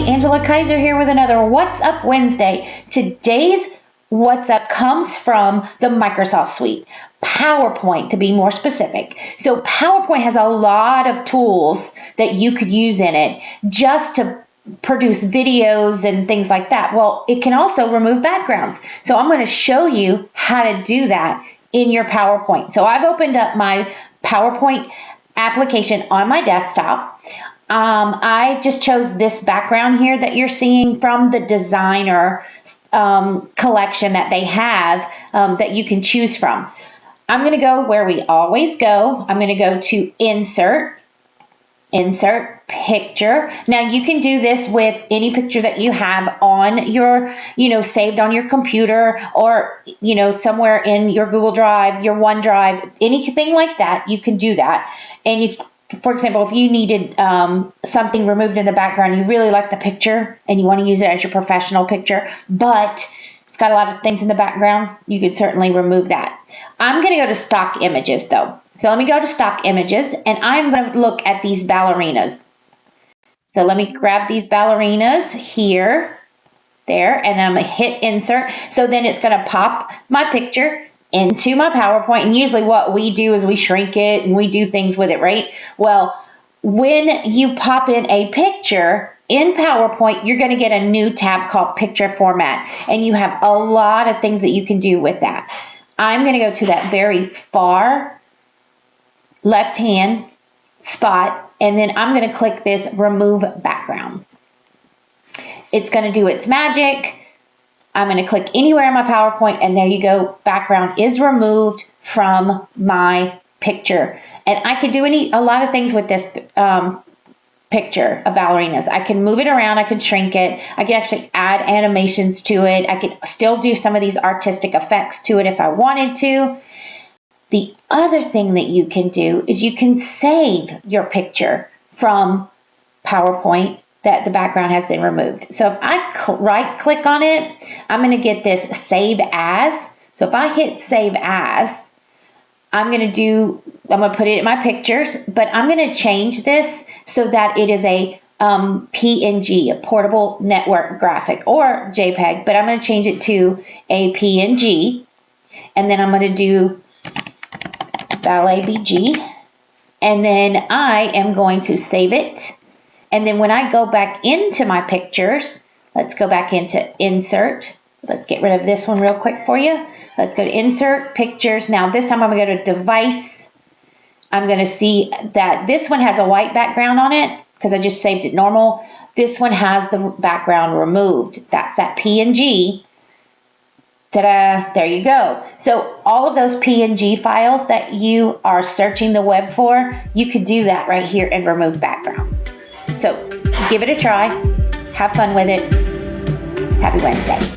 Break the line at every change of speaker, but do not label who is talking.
Angela Kaiser here with another What's Up Wednesday. Today's What's Up comes from the Microsoft Suite, PowerPoint to be more specific. So PowerPoint has a lot of tools that you could use in it just to produce videos and things like that. Well, it can also remove backgrounds. So I'm going to show you how to do that in your PowerPoint. So I've opened up my PowerPoint application on my desktop. I just chose this background here that you're seeing from the designer collection that they have that you can choose from. I'm going to go where we always go. I'm going to go to Insert, Picture. Now you can do this with any picture that you have on your, saved on your computer or, somewhere in your Google Drive, your OneDrive, anything like that, you can do that. And if, for example, if you needed something removed in the background, you really like the picture and you want to use it as your professional picture, but it's got a lot of things in the background, you could certainly remove that. I'm going to go to stock images though. So let me go to stock images and I'm going to look at these ballerinas. So let me grab these ballerinas here, there, and then I'm going to hit insert. So then it's going to pop my picture into my PowerPoint. And usually what we do is we shrink it and we do things with it, right? Well, when you pop in a picture in PowerPoint, you're going to get a new tab called Picture Format. And you have a lot of things that you can do with that. I'm going to go to that very far left-hand spot, and then I'm going to click this Remove Background. It's going to do its magic. I'm going to click anywhere in my PowerPoint, and there you go. Background is removed from my picture. And I could do a lot of things with this picture of ballerinas. I can move it around. I can shrink it. I can actually add animations to it. I could still do some of these artistic effects to it if I wanted to. The other thing that you can do is you can save your picture from PowerPoint that the background has been removed. So if I right click on it, I'm going to get this Save As. So if I hit Save As, I'm going to put it in my pictures, but I'm going to change this so that it is a PNG, a portable network graphic, or JPEG, but I'm going to change it to a PNG, and then I'm going to do Ballet BG, and then I am going to save it. And then when I go back into my pictures, let's go back into Insert. Let's get rid of this one real quick for you. Let's go to Insert, Pictures. Now this time I'm going to go to Device. I'm going to see that this one has a white background on it because I just saved it normal. This one has the background removed. That's that PNG. Ta-da, there you go. So all of those PNG files that you are searching the web for, you could do that right here and remove background. So give it a try. Have fun with it. Happy Wednesday.